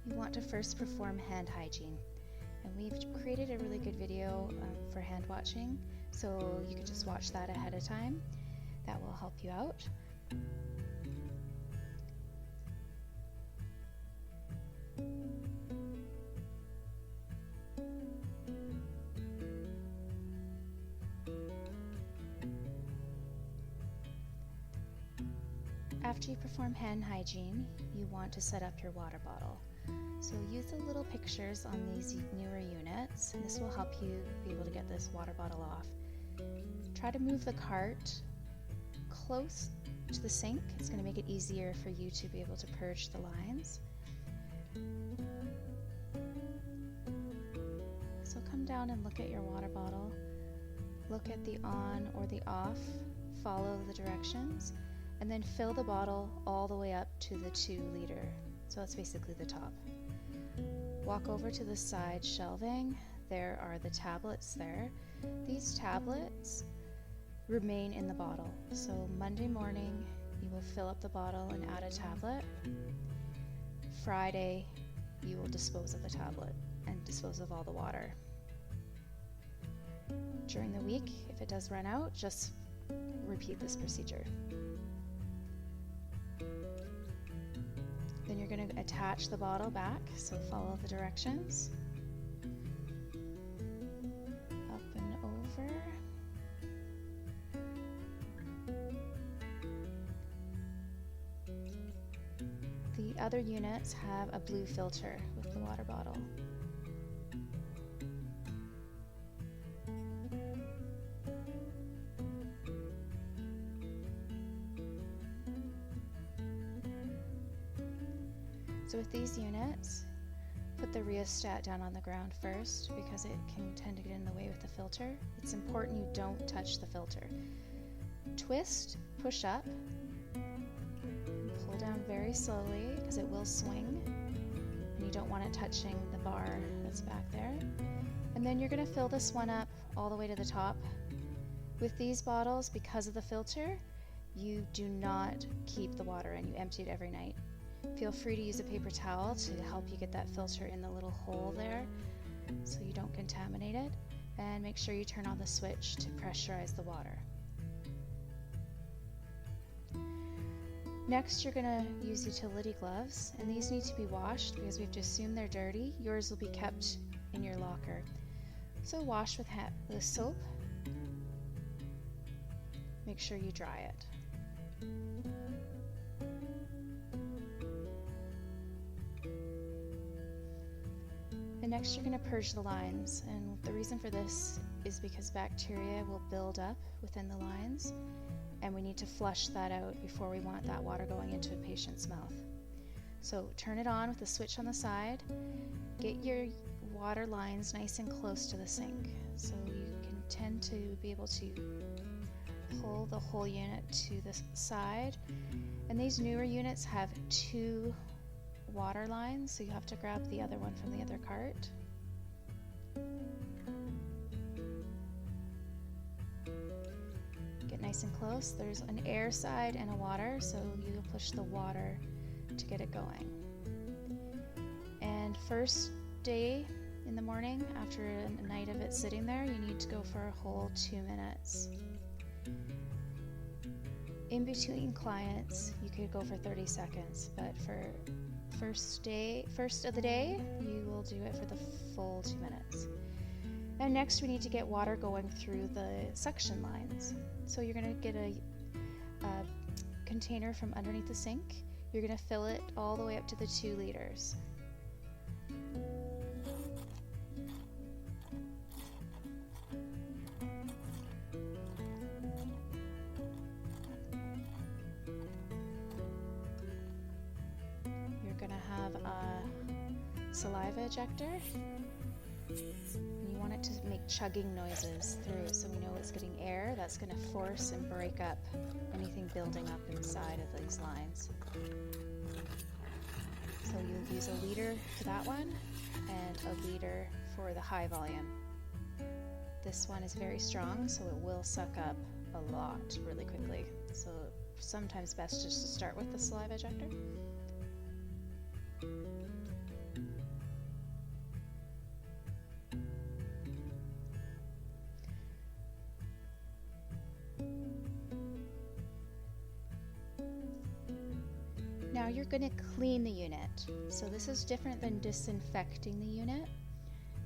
you want to first perform hand hygiene. And we've created a really good video for hand washing, so you can just watch that ahead of time. That will help you out. After you perform hand hygiene, you want to set up your water bottle. So use the little pictures on these newer units, and this will help you be able to get this water bottle off. Try to move the cart close to the sink. It's going to make it easier for you to be able to purge the lines. So come down and look at your water bottle. Look at the on or the off. Follow the directions. And then fill the bottle all the way up to the 2 liter. So that's basically the top. Walk over to the side shelving. There are the tablets there. These tablets remain in the bottle. So Monday morning, you will fill up the bottle and add a tablet. Friday, you will dispose of the tablet and dispose of all the water. During the week, if it does run out, just repeat this procedure. Then you're going to attach the bottle back, so follow the directions. Up and over. The other units have a blue filter with the water bottle. So with these units, put the rheostat down on the ground first because it can tend to get in the way with the filter. It's important you don't touch the filter. Twist, push up, and pull down very slowly because it will swing, and you don't want it touching the bar that's back there. And then you're going to fill this one up all the way to the top. With these bottles, because of the filter, you do not keep the water in. You empty it every night. Feel free to use a paper towel to help you get that filter in the little hole there so you don't contaminate it, and make sure you turn on the switch to pressurize the water. Next, you're going to use utility gloves, and these need to be washed because we have to assume they're dirty. Yours will be kept in your locker. So wash with soap. Make sure you dry it. And next you're going to purge the lines, and the reason for this is because bacteria will build up within the lines, and we need to flush that out before we want that water going into a patient's mouth. So turn it on with a switch on the side. Get your water lines nice and close to the sink, so you can tend to be able to pull the whole unit to the side. And these newer units have 2 water lines, so you have to grab the other one from the other cart. Get nice and close. There's an air side and a water, so you push the water to get it going. And first day in the morning, after a night of it sitting there, you need to go for a whole 2 minutes. In between clients, you could go for 30 seconds, but for first of the day, you will do it for the full 2 minutes. And next we need to get water going through the suction lines. So you're going to get a container from underneath the sink. You're going to fill it all the way up to the 2 liters. Going to have a saliva ejector, and you want it to make chugging noises through, so we know it's getting air. That's going to force and break up anything building up inside of these lines. So you'll use a liter for that one and a liter for the high volume. This one is very strong, so it will suck up a lot really quickly, so sometimes best just to start with the saliva ejector. going to clean the unit. So this is different than disinfecting the unit,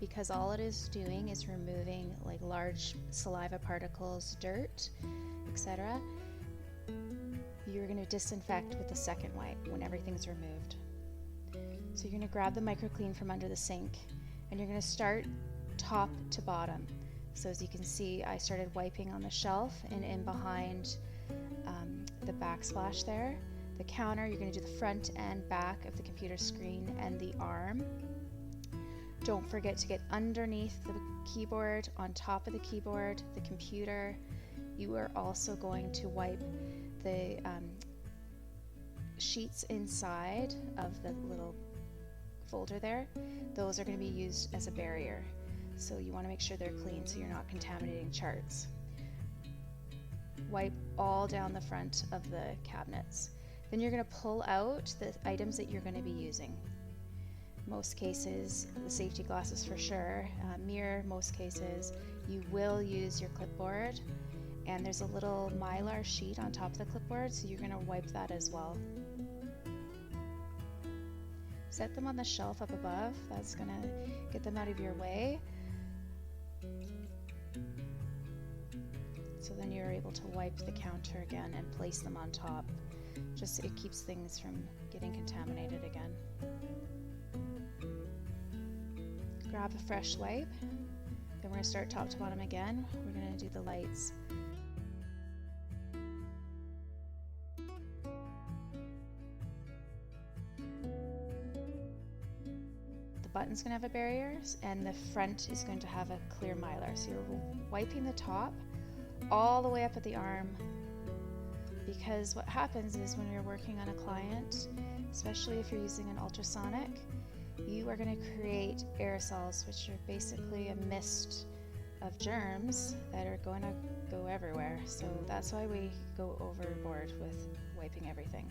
because all it is doing is removing like large saliva particles, dirt, etc. You're going to disinfect with the second wipe when everything's removed. So you're going to grab the microclean from under the sink, and you're going to start top to bottom. So as you can see, I started wiping on the shelf and in behind the backsplash there. The counter, you're going to do the front and back of the computer screen and the arm. Don't forget to get underneath the keyboard, on top of the keyboard, the computer. You are also going to wipe the sheets inside of the little folder there. Those are going to be used as a barrier. So you want to make sure they're clean so you're not contaminating charts. Wipe all down the front of the cabinets. Then you're going to pull out the items that you're going to be using. Most cases, the safety glasses for sure, mirror, most cases. You will use your clipboard, and there's a little mylar sheet on top of the clipboard, so you're going to wipe that as well. Set them on the shelf up above. That's going to get them out of your way. So then you're able to wipe the counter again and place them on top. Just it keeps things from getting contaminated again. Grab a fresh wipe. Then we're going to start top to bottom again. We're going to do the lights. The button's going to have a barrier, and the front is going to have a clear mylar. So you're wiping the top all the way up at the arm, because what happens is when you're working on a client, especially if you're using an ultrasonic, you are going to create aerosols, which are basically a mist of germs that are going to go everywhere. So that's why we go overboard with wiping everything.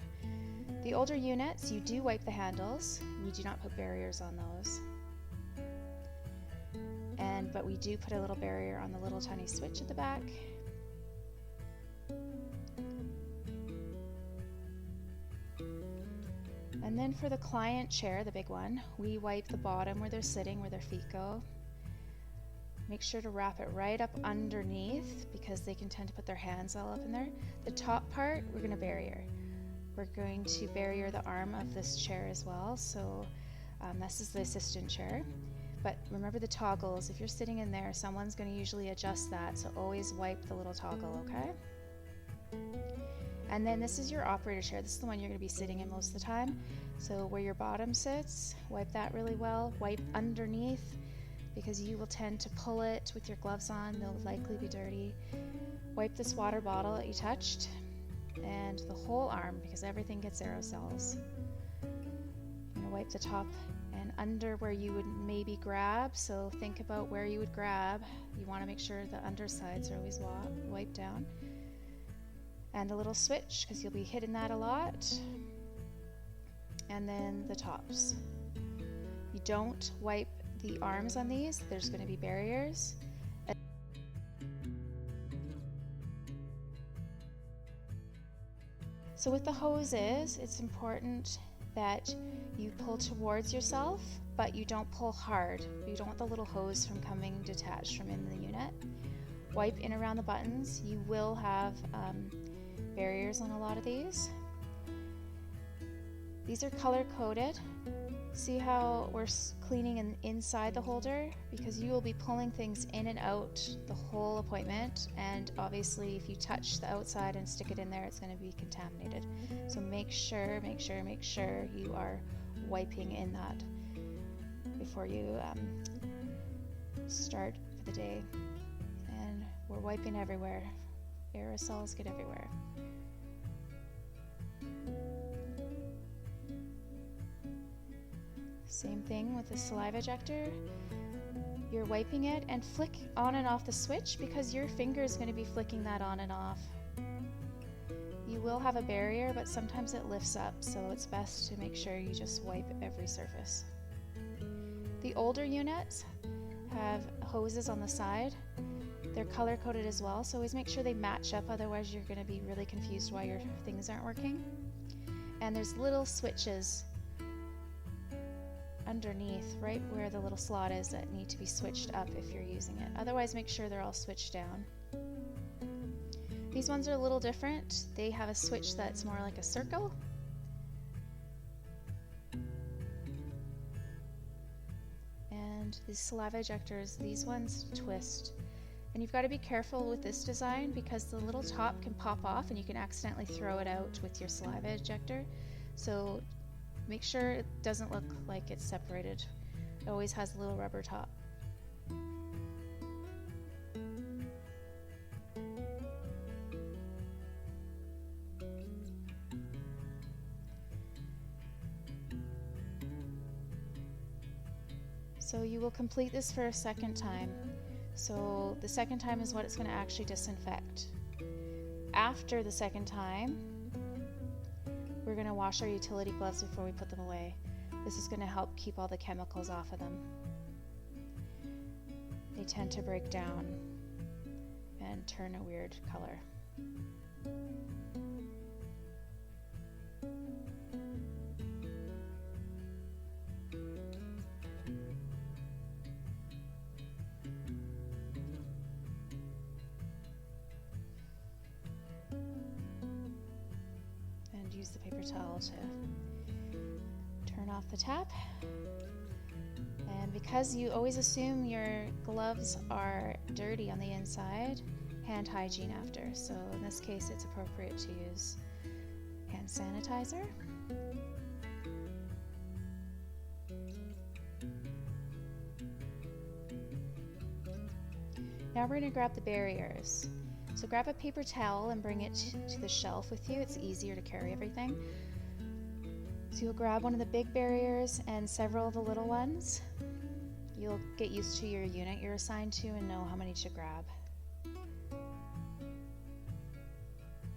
The older units, you do wipe the handles. We do not put barriers on those. But we do put a little barrier on the little tiny switch at the back. And then for the client chair, the big one, we wipe the bottom where they're sitting, where their feet go. Make sure to wrap it right up underneath, because they can tend to put their hands all up in there. The top part, we're going to barrier. We're going to barrier the arm of this chair as well. So this is the assistant chair. But remember the toggles. If you're sitting in there, someone's going to usually adjust that. So always wipe the little toggle, okay? And then this is your operator chair. This is the one you're going to be sitting in most of the time. So where your bottom sits, wipe that really well. Wipe underneath, because you will tend to pull it with your gloves on. They'll likely be dirty. Wipe this water bottle that you touched, and the whole arm, because everything gets aerosols. I'm going to wipe the top and under where you would maybe grab. So think about where you would grab. You want to make sure the undersides are always wiped down. And the little switch, because you'll be hitting that a lot. And then the tops. You don't wipe the arms on these. There's going to be barriers. So with the hoses, it's important that you pull towards yourself, but you don't pull hard. You don't want the little hose from coming detached from in the unit. Wipe in around the buttons. You will have barriers on a lot of these. These are color coded. See how we're cleaning inside the holder? Because you will be pulling things in and out the whole appointment, and obviously if you touch the outside and stick it in there, it's going to be contaminated. So make sure you are wiping in that before you start for the day. And we're wiping everywhere. Aerosols get everywhere. Same thing with the saliva ejector. You're wiping it and flick on and off the switch, because your finger is going to be flicking that on and off. You will have a barrier, but sometimes it lifts up, so it's best to make sure you just wipe every surface. The older units have hoses on the side. They're color coded as well, so always make sure they match up, otherwise you're going to be really confused why your things aren't working. And there's little switches underneath, right where the little slot is, that need to be switched up if you're using it. Otherwise, make sure they're all switched down. These ones are a little different. They have a switch that's more like a circle. And these saliva ejectors, these ones twist. And you've got to be careful with this design because the little top can pop off and you can accidentally throw it out with your saliva ejector. So make sure it doesn't look like it's separated. It always has a little rubber top. So you will complete this for a second time. So the second time is what it's going to actually disinfect. After the second time, we're going to wash our utility gloves before we put them away. This is going to help keep all the chemicals off of them. They tend to break down and turn a weird color. Use the paper towel to turn off the tap. And because you always assume your gloves are dirty on the inside, hand hygiene after. So in this case, it's appropriate to use hand sanitizer. Now we're going to grab the barriers. So grab a paper towel and bring it to the shelf with you. It's easier to carry everything. So you'll grab one of the big barriers and several of the little ones. You'll get used to your unit you're assigned to and know how many to grab.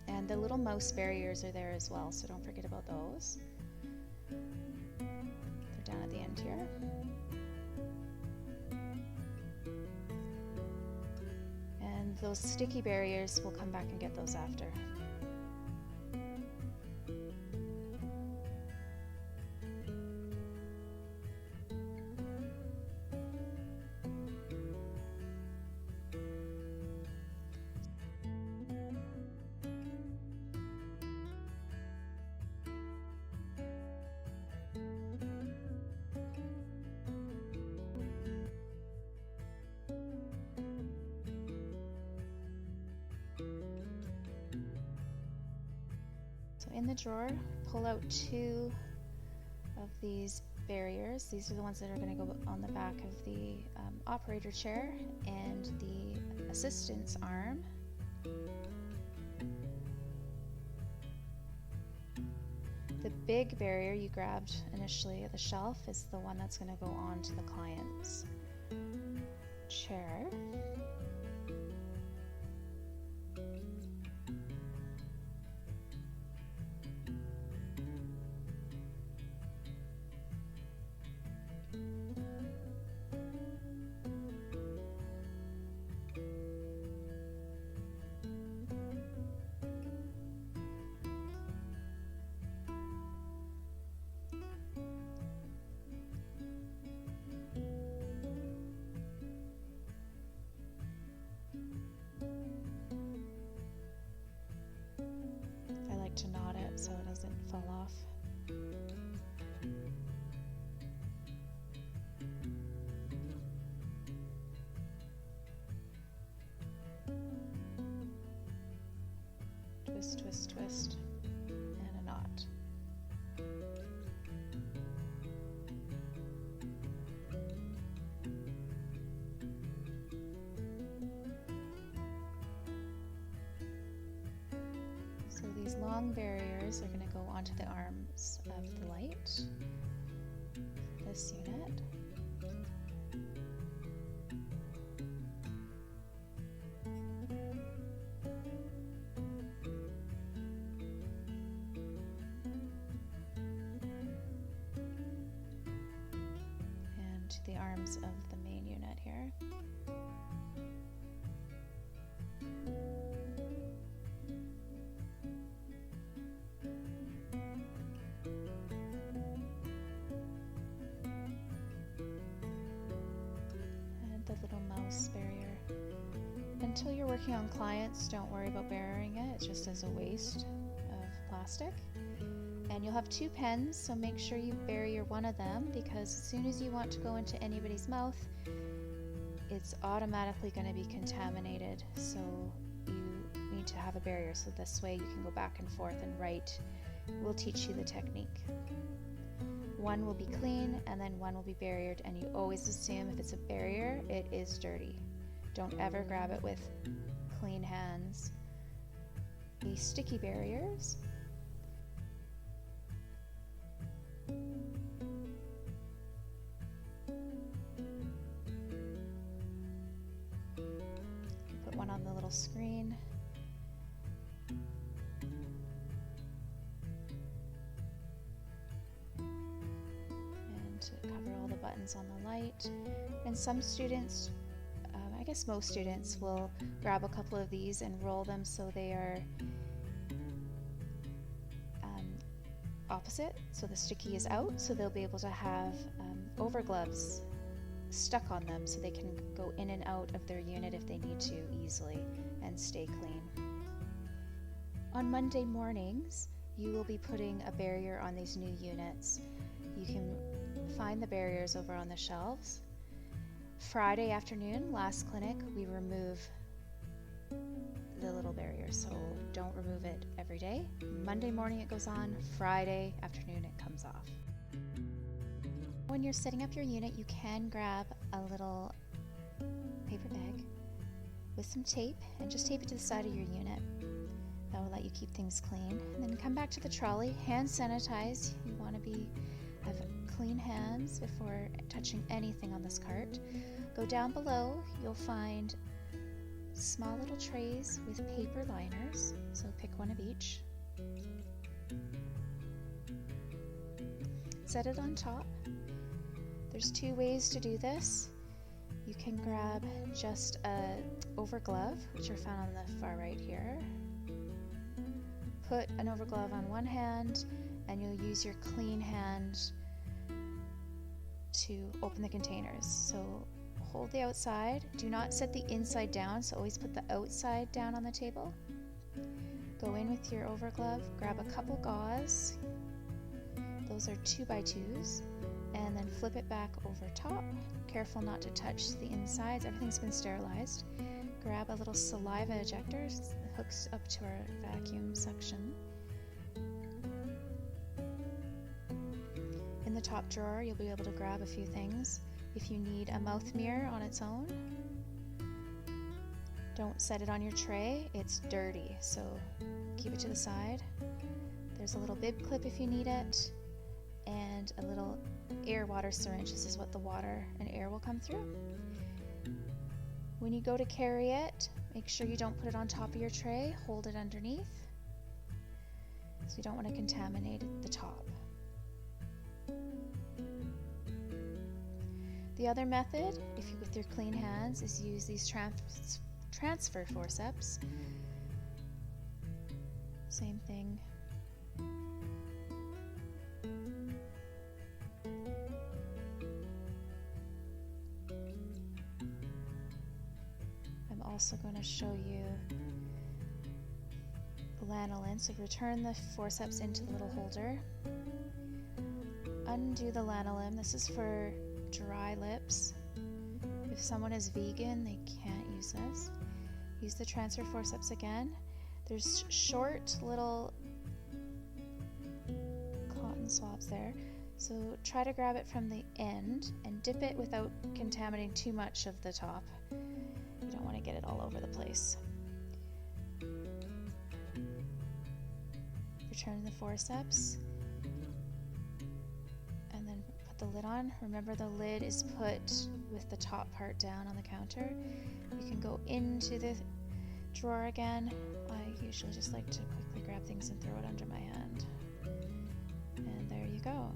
And the little mouse barriers are there as well, so don't forget about those. They're down at the end here. Those sticky barriers, we'll come back and get those after. In the drawer, pull out 2 of these barriers. These are the ones that are going to go on the back of the operator chair and the assistant's arm. The big barrier you grabbed initially at the shelf is the one that's going to go onto the client's chair. To knot it so it doesn't fall off. Twist, twist, twist, and a knot. So these long barriers are going to go onto the arms of the light, this unit. And the arms of the main unit here. until you're working on clients, don't worry about burying it. It's just as a waste of plastic. And you'll have 2 pens, so make sure you bury one of them, because as soon as you want to go into anybody's mouth, it's automatically going to be contaminated. So you need to have a barrier, so this way you can go back and forth and write. We'll teach you the technique. One will be clean and then one will be barriered, and you always assume if it's a barrier, it is dirty. Don't ever grab it with clean hands. The sticky barriers, put one on the little screen. And to cover all the buttons on the light. And some students, I guess most students, will grab a couple of these and roll them so they are opposite, so the sticky is out, so they'll be able to have overgloves stuck on them so they can go in and out of their unit if they need to easily and stay clean. On Monday mornings, you will be putting a barrier on these new units. You can find the barriers over on the shelves. Friday afternoon, last clinic, we remove the little barrier, so don't remove it every day. Monday morning it goes on, Friday afternoon it comes off. When you're setting up your unit, you can grab a little paper bag with some tape and just tape it to the side of your unit. That will let you keep things clean. And then come back to the trolley, hand sanitize. You want to have clean hands before touching anything on this cart. Go down below, you'll find small little trays with paper liners, so pick one of each. Set it on top. There's 2 ways to do this. You can grab just a overglove, which are found on the far right here. Put an overglove on one hand, and you'll use your clean hand to open the containers. So hold the outside. Do not set the inside down, so always put the outside down on the table. Go in with your overglove, grab a couple gauze. Those are 2x2s, and then flip it back over top. Careful not to touch the insides. Everything's been sterilized. Grab a little saliva ejector, it hooks up to our vacuum suction. In the top drawer, you'll be able to grab a few things. If you need a mouth mirror on its own, don't set it on your tray, it's dirty, so keep it to the side. There's a little bib clip if you need it, and a little air water syringe. This is what the water and air will come through. When you go to carry it, make sure you don't put it on top of your tray, hold it underneath, so you don't want to contaminate the top. The other method, with your clean hands, is use these transfer forceps. Same thing. I'm also going to show you the lanolin. So return the forceps into the little holder. Undo the lanolin. This is for dry lips. If someone is vegan, they can't use this. Use the transfer forceps again. There's short little cotton swabs there, so try to grab it from the end and dip it without contaminating too much of the top. You don't want to get it all over the place. Return the forceps and then put the lid on. Remember, the lid is put with the top part down on the counter. You can go into the drawer again. I usually just like to quickly grab things and throw it under my hand. And there you go.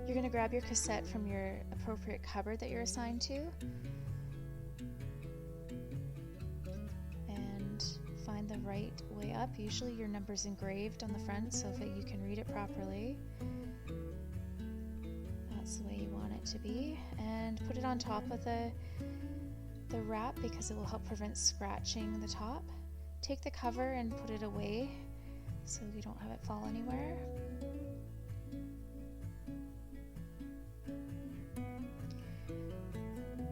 You're going to grab your cassette from your appropriate cupboard that you're assigned to and find the right way up. Usually your number's engraved on the front so that you can read it properly. That's the way you want it to be. And put it on top of the wrap because it will help prevent scratching the top. Take the cover and put it away so you don't have it fall anywhere.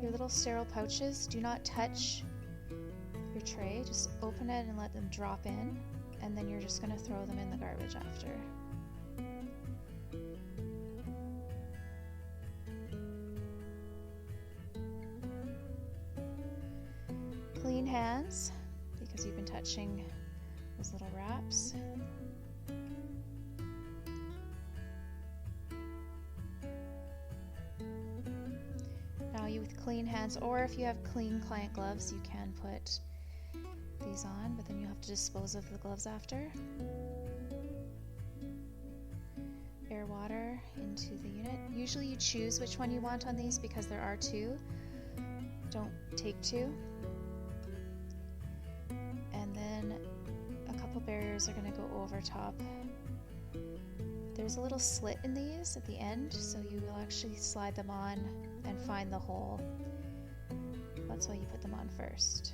Your little sterile pouches, do not touch your tray. Just open it and let them drop in, and then you're just going to throw them in the garbage after. Clean hands, because you've been touching those little wraps. Now you with clean hands, or if you have clean client gloves, you can put these on, but then you have to dispose of the gloves after. Air water into the unit. Usually you choose which one you want on these because there are two. Don't take two. And then a couple barriers are going to go over top. There's a little slit in these at the end, so you will actually slide them on and find the hole. That's why you put them on first.